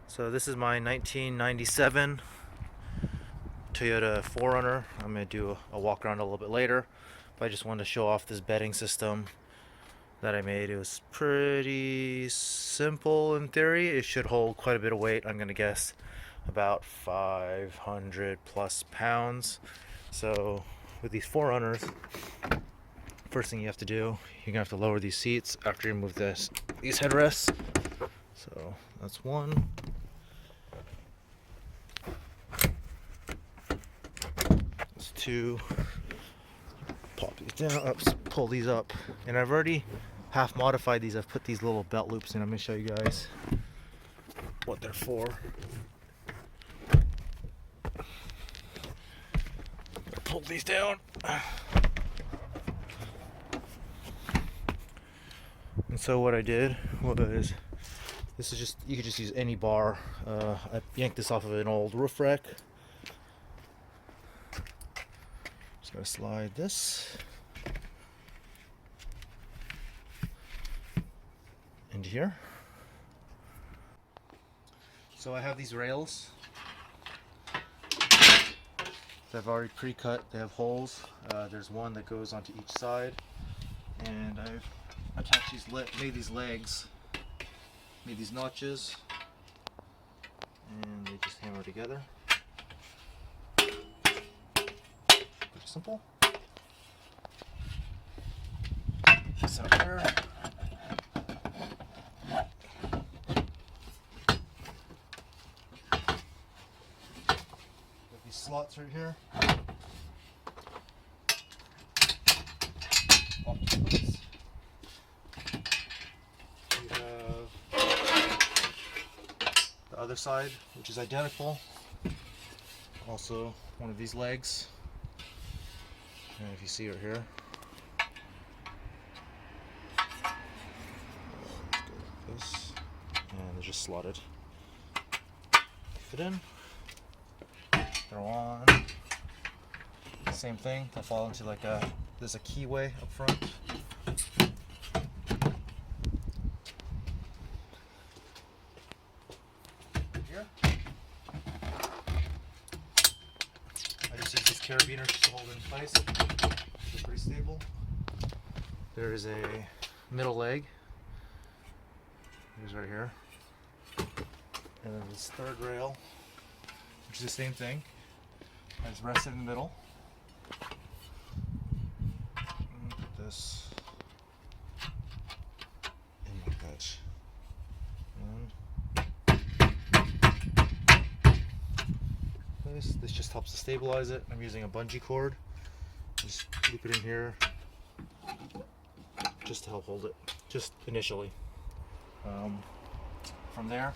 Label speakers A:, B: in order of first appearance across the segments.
A: So this is my 1997 Toyota 4Runner. I'm going to do a walk around a little bit later, but I just wanted to show off this bedding system that I made. It was pretty simple in theory. It should hold quite a bit of weight. I'm going to guess about 500 plus pounds. So with these 4Runners, first thing you have to do, you're going to have to lower these seats after you remove these headrests. So that's one. That's two. Pop these down, pull these up. And I've already half modified these. I've put these little belt loops in. I'm going to show you guys what they're for. Pull these down. And so what I did was, this is just, you could just use any bar. I yanked this off of an old roof rack. Just gotta slide this into here. So I have these rails that I've already pre-cut. They have holes. There's one that goes onto each side, and I've attached these, made these legs, made these notches, and they just hammer together. Pretty simple. This out there. Got these slots right here. Octopus. We have the other side, which is identical. Also, one of these legs. And if you see right here, like this, and they're just slotted. Fit in. They're on. Same thing. They'll fall into like a. There's a keyway up front. Here. I just use these carabiners to hold it in place. They're pretty stable. There is a middle leg. Here's right here. And then this third rail, which is the same thing. It's rested in the middle. Put this in like that. This just helps to stabilize it. I'm using a bungee cord. Just loop it in here just to help hold it, just initially. From there,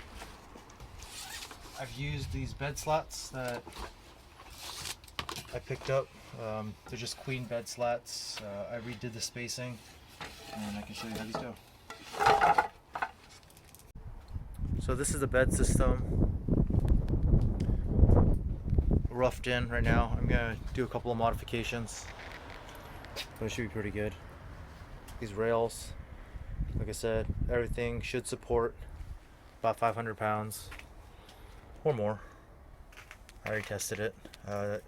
A: I've used these bed slats that I picked up. They're just queen bed slats. I redid the spacing, and I can show you how these go. So this is the bed system, roughed in right now. I'm gonna do a couple of modifications, but it should be pretty good. These rails, like I said, everything should support about 500 pounds or more. I already tested it.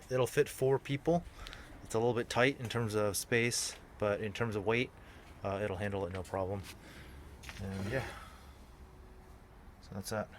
A: It'll fit 4 people. It's a little bit tight in terms of space, but in terms of weight, it'll handle it no problem. And yeah, so that's that.